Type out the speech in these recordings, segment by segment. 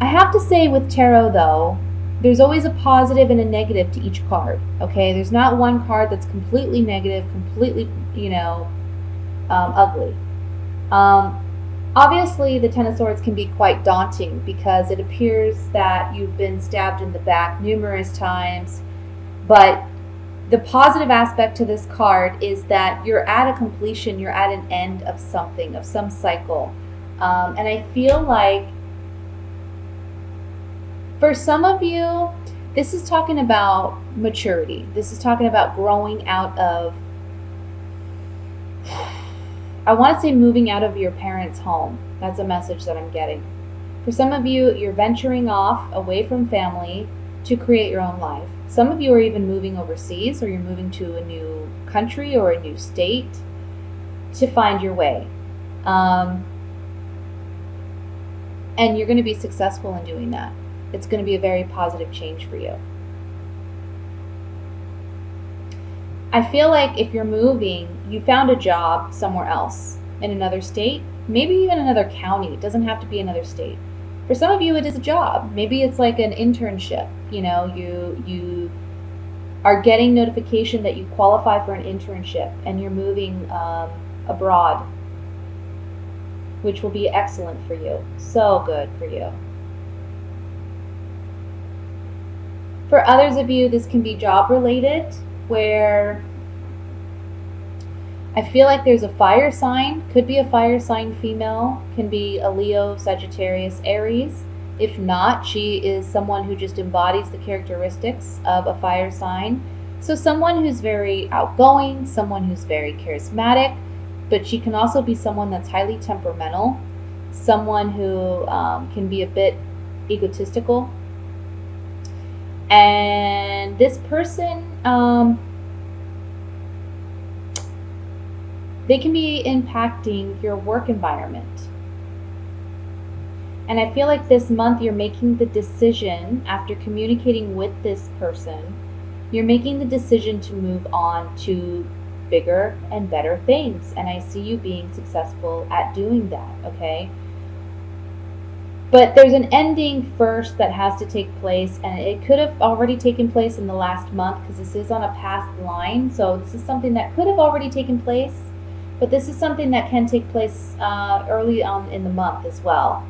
have to say with tarot, though, there's always a positive and a negative to each card, okay? There's not one card that's completely negative, completely, ugly. Obviously, the Ten of Swords can be quite daunting because it appears that you've been stabbed in the back numerous times, but the positive aspect to this card is that you're at a completion, you're at an end of something, of some cycle. And I feel like for some of you, this is talking about maturity. This is talking about growing out of, I want to say moving out of your parents' home. That's a message that I'm getting. For some of you, you're venturing off away from family to create your own life. Some of you are even moving overseas, or you're moving to a new country or a new state to find your way. And you're going to be successful in doing that. It's going to be a very positive change for you. I feel like if you're moving, you found a job somewhere else in another state, maybe even another county. It doesn't have to be another state. For some of you, it is a job. Maybe it's like an internship. You are getting notification that you qualify for an internship and you're moving abroad, which will be excellent for you. So good for you. For others of you, this can be job related, where I feel like there's a fire sign. Could be a fire sign female, can be a Leo, Sagittarius, Aries. If not, she is someone who just embodies the characteristics of a fire sign. So someone who's very outgoing, someone who's very charismatic, but she can also be someone that's highly temperamental, someone who can be a bit egotistical. And this person, they can be impacting your work environment. And I feel like this month you're making the decision, after communicating with this person, you're making the decision to move on to bigger and better things. And I see you being successful at doing that, okay? But there's an ending first that has to take place, and it could have already taken place in the last month because this is on a past line. So this is something that could have already taken place, but this is something that can take place early on in the month as well.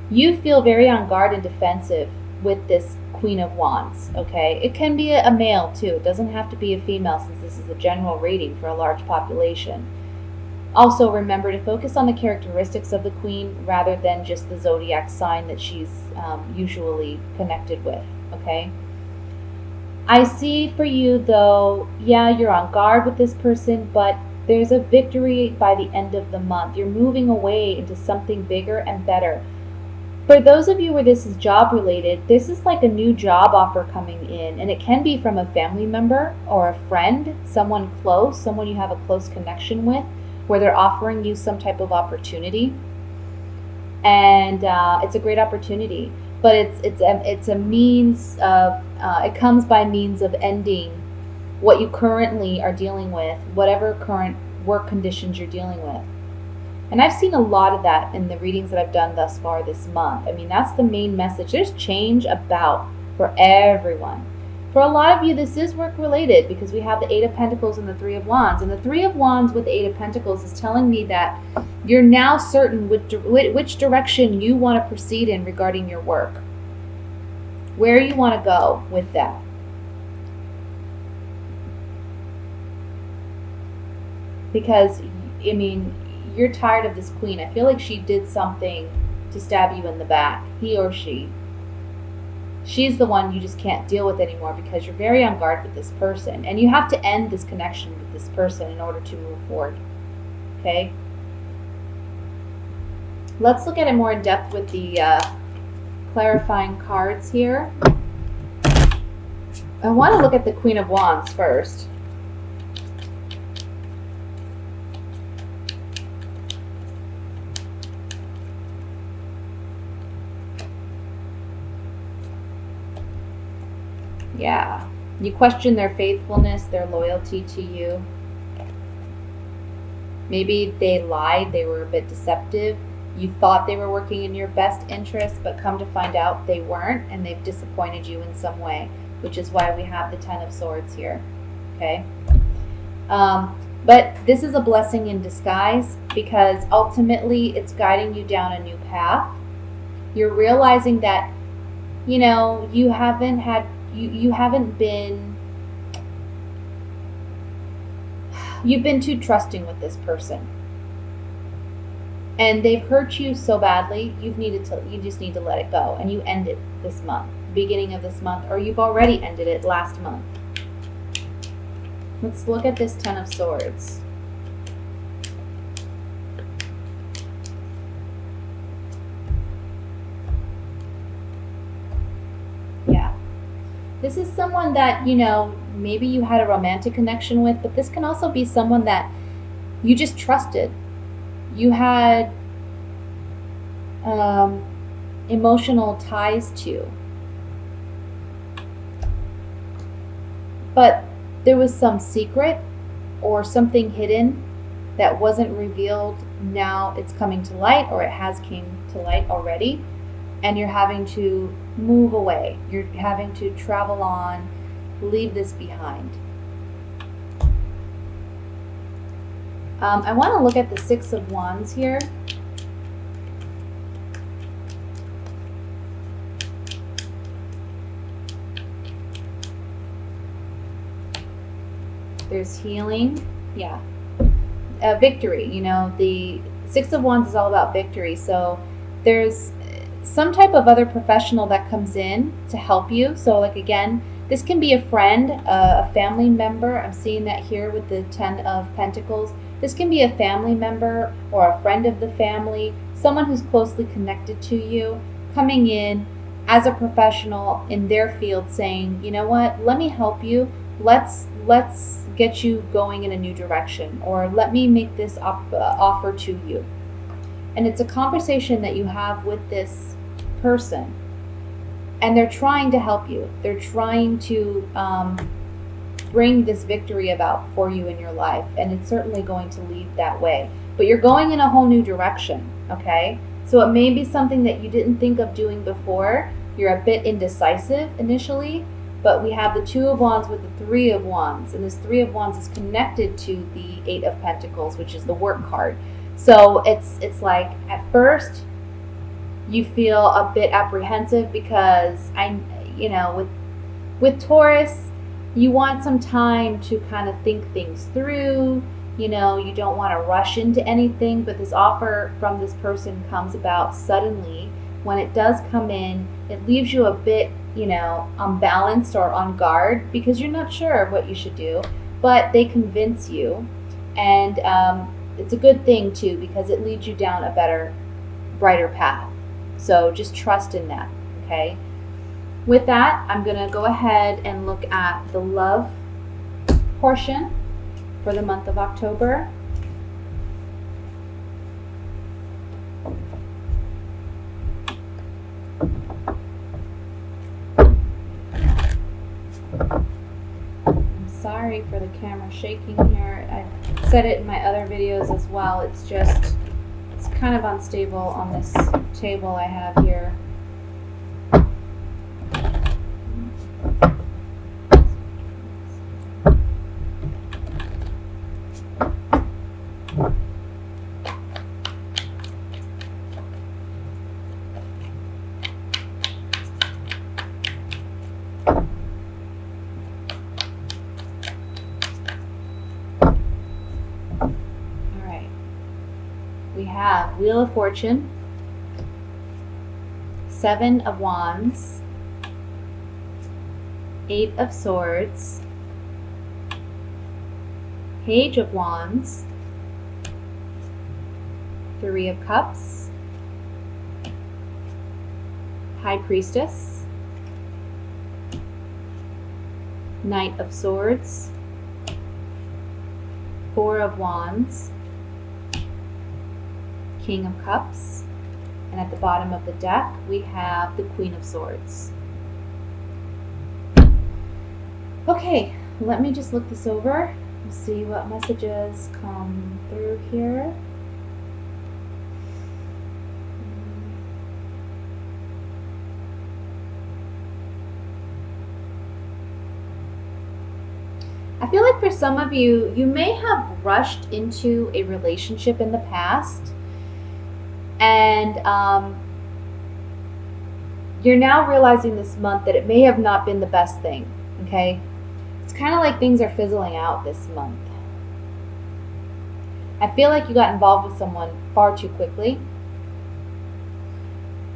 You feel very on guard and defensive with this Queen of Wands, okay? It can be a male too. It doesn't have to be a female, since this is a general reading for a large population. Also, remember to focus on the characteristics of the Queen rather than just the zodiac sign that she's usually connected with, okay? I see for you, though, yeah, you're on guard with this person, but there's a victory by the end of the month. You're moving away into something bigger and better. For those of you where this is job related, this is like a new job offer coming in, and it can be from a family member or a friend, someone close, someone you have a close connection with, where they're offering you some type of opportunity. And it's a great opportunity, but it's a means of, it comes by means of ending what you currently are dealing with, whatever current work conditions you're dealing with. And I've seen a lot of that in the readings that I've done thus far this month. I mean, that's the main message. There's change about for everyone. For a lot of you, this is work related because we have the Eight of Pentacles and the Three of Wands. And the Three of Wands with the Eight of Pentacles is telling me that you're now certain which direction you want to proceed in regarding your work, where you want to go with that. Because, I mean, you're tired of this Queen. I feel like she did something to stab you in the back, he or she. She's the one you just can't deal with anymore because you're very on guard with this person. And you have to end this connection with this person in order to move forward. Okay? Let's look at it more in depth with the clarifying cards here. I want to look at the Queen of Wands first. Yeah, you question their faithfulness, their loyalty to you. Maybe they lied, they were a bit deceptive. You thought they were working in your best interest, but come to find out they weren't, and they've disappointed you in some way, which is why we have the Ten of Swords here. Okay? But this is a blessing in disguise, because ultimately it's guiding you down a new path. You're realizing that, you know, you haven't been, you've been too trusting with this person. And they've hurt you so badly, you just need to let it go. And you end it this month, beginning of this month, or you've already ended it last month. Let's look at this Ten of Swords. Yeah. This is someone that, you know, maybe you had a romantic connection with, but this can also be someone that you just trusted. You had emotional ties to. But there was some secret or something hidden that wasn't revealed. Now it's coming to light, or it has came to light already, and you're having to move away. You're having to travel on, leave this behind. I want to look at the Six of Wands here. There's healing. Yeah. Victory. You know, the Six of Wands is all about victory. So there's some type of other professional that comes in to help you. So like, again, this can be a friend, a family member. I'm seeing that here with the Ten of Pentacles. This can be a family member or a friend of the family, someone who's closely connected to you, coming in as a professional in their field saying, you know what, let me help you. Let's get you going in a new direction, or let me make this offer to you. And it's a conversation that you have with this person, and they're trying to help you. They're trying to bring this victory about for you in your life, and it's certainly going to lead that way. But you're going in a whole new direction, okay? So it may be something that you didn't think of doing before. You're a bit indecisive initially, but we have the Two of Wands with the Three of Wands, and this Three of Wands is connected to the Eight of Pentacles, which is the work card. So it's like, at first you feel a bit apprehensive, because with Taurus, you want some time to kind of think things through. You know, you don't want to rush into anything, but this offer from this person comes about suddenly. When it does come in, it leaves you a bit, you know, unbalanced or on guard, because you're not sure what you should do, but they convince you. And it's a good thing too, because it leads you down a better, brighter path. So just trust in that, okay? With that, I'm going to go ahead and look at the love portion for the month of October. I'm sorry for the camera shaking here. I said it in my other videos as well. It's kind of unstable on this table I have here. We have Wheel of Fortune, Seven of Wands, Eight of Swords, Page of Wands, Three of Cups, High Priestess, Knight of Swords, Four of Wands, King of Cups, and at the bottom of the deck we have the Queen of Swords. Okay, let me just look this over and see what messages come through here. I feel like for some of you, you may have rushed into a relationship in the past, and you're now realizing this month that it may have not been the best thing, okay? It's kind of like things are fizzling out this month. I feel like you got involved with someone far too quickly.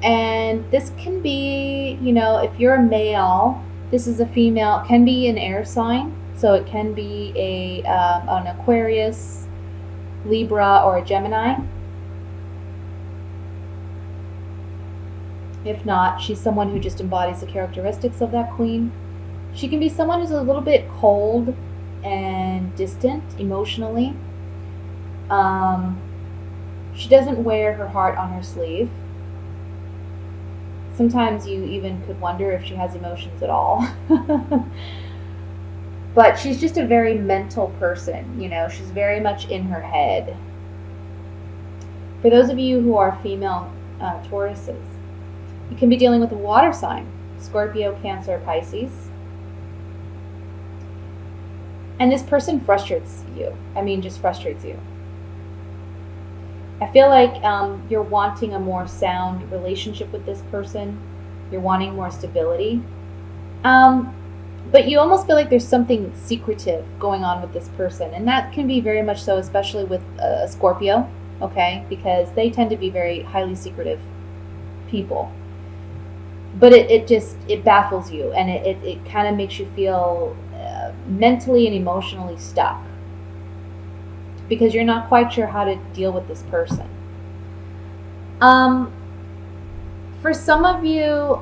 And this can be, if you're a male, this is a female, it can be an air sign. So it can be an Aquarius, Libra, or a Gemini. If not, she's someone who just embodies the characteristics of that queen. She can be someone who's a little bit cold and distant emotionally. She doesn't wear her heart on her sleeve. Sometimes you even could wonder if she has emotions at all. But she's just a very mental person, she's very much in her head. For those of you who are female Tauruses, you can be dealing with a water sign, Scorpio, Cancer, Pisces. And this person frustrates you. Just frustrates you. I feel like you're wanting a more sound relationship with this person. You're wanting more stability. But you almost feel like there's something secretive going on with this person. And that can be very much so, especially with a Scorpio, okay? Because they tend to be very highly secretive people. But it baffles you. And it kind of makes you feel mentally and emotionally stuck. Because you're not quite sure how to deal with this person. For some of you,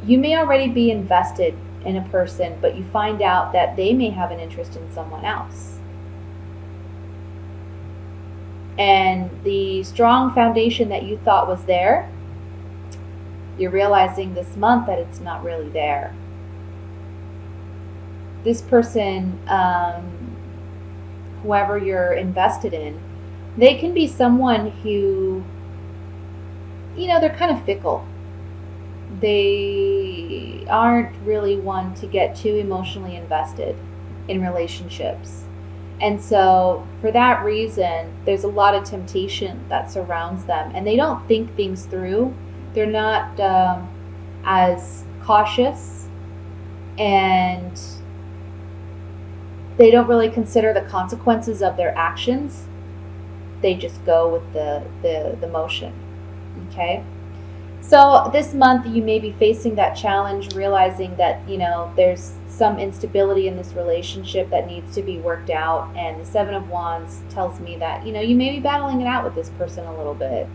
you may already be invested in a person, but you find out that they may have an interest in someone else. And the strong foundation that you thought was there, you're realizing this month that it's not really there. This person, whoever you're invested in, they can be someone who, they're kind of fickle. They aren't really one to get too emotionally invested in relationships. And so for that reason, there's a lot of temptation that surrounds them. And they don't think things through. They're not as cautious, and they don't really consider the consequences of their actions. They just go with the motion. Okay? So this month you may be facing that challenge, realizing that, there's some instability in this relationship that needs to be worked out. And the Seven of Wands tells me that, you may be battling it out with this person a little bit.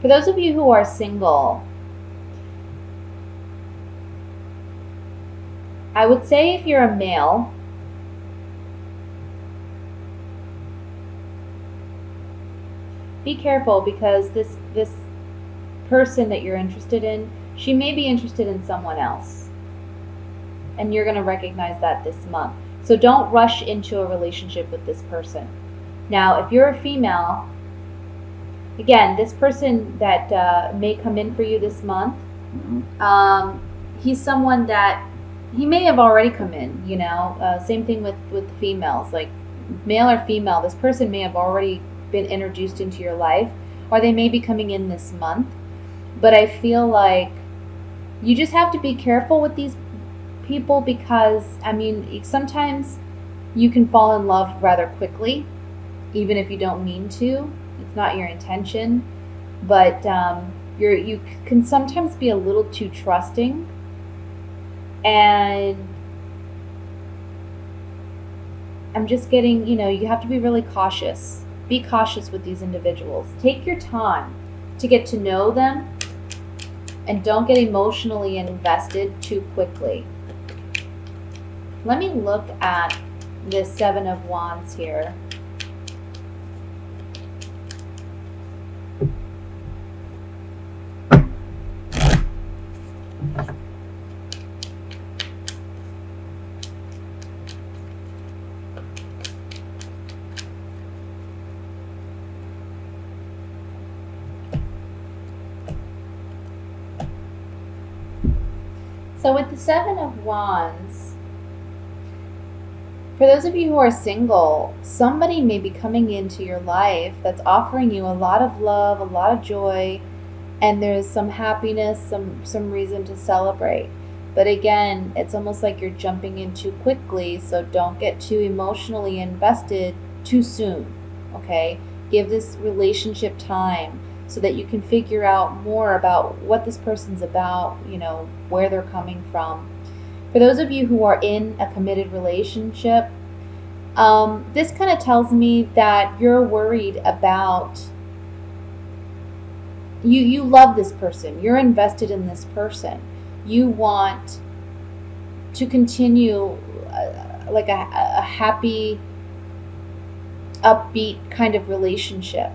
For those of you who are single, I would say if you're a male, be careful, because this person that you're interested in, she may be interested in someone else. And you're going to recognize that this month. So don't rush into a relationship with this person. Now, if you're a female, again, this person that may come in for you this month, he's someone that, he may have already come in, same thing with females, like male or female, this person may have already been introduced into your life, or they may be coming in this month. But I feel like you just have to be careful with these people, because sometimes you can fall in love rather quickly, even if you don't mean to. It's not your intention, but you can sometimes be a little too trusting, and I'm just getting, you have to be really cautious. Be cautious with these individuals. Take your time to get to know them, and don't get emotionally invested too quickly. Let me look at this Seven of Wands here. So with the Seven of Wands, for those of you who are single, somebody may be coming into your life that's offering you a lot of love, a lot of joy, and there's some happiness, some reason to celebrate. But again, it's almost like you're jumping in too quickly, so don't get too emotionally invested too soon, okay? Give this relationship time so that you can figure out more about what this person's about, where they're coming from. For those of you who are in a committed relationship, this kind of tells me that you're worried about, you love this person, you're invested in this person, you want to continue like a happy, upbeat kind of relationship.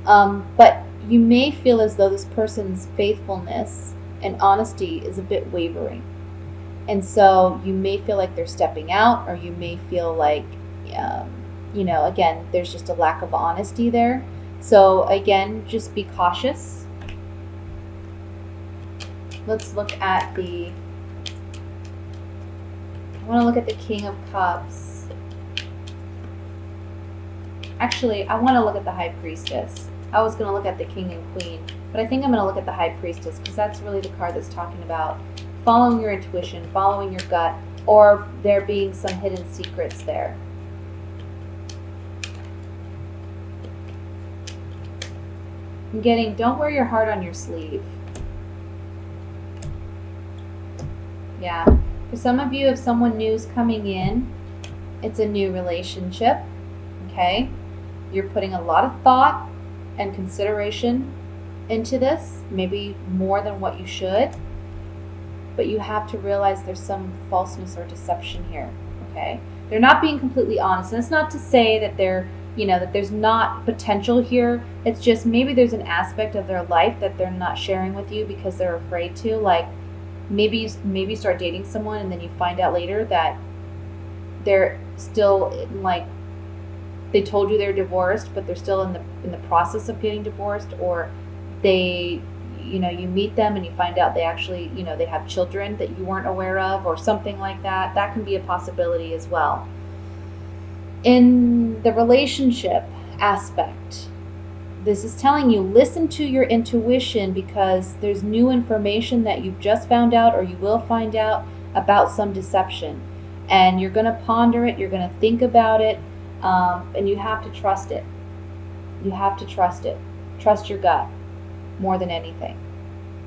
But you may feel as though this person's faithfulness and honesty is a bit wavering. And so you may feel like they're stepping out, or you may feel like, again, there's just a lack of honesty there. So again, just be cautious. Let's look at I want to look at the King of Cups. Actually, I want to look at the High Priestess. I was going to look at the King and Queen, but I think I'm going to look at the High Priestess, because that's really the card that's talking about following your intuition, following your gut, or there being some hidden secrets there. I'm getting, don't wear your heart on your sleeve. Yeah. For some of you, if someone new is coming in, it's a new relationship, okay? You're putting a lot of thought and consideration into this, maybe more than what you should, but you have to realize there's some falseness or deception here, okay? They're not being completely honest, and it's not to say that that there's not potential here. It's just maybe there's an aspect of their life that they're not sharing with you because they're afraid to, like, maybe start dating someone and then you find out later that they're still, like, they told you they're divorced, but they're still in the process of getting divorced, or they, you meet them and you find out they actually, they have children that you weren't aware of, or something like that. That can be a possibility as well. In the relationship aspect, this is telling you, listen to your intuition, because there's new information that you've just found out, or you will find out, about some deception. And you're going to ponder it, you're going to think about it, and you have to trust it. You have to trust it. Trust your gut more than anything.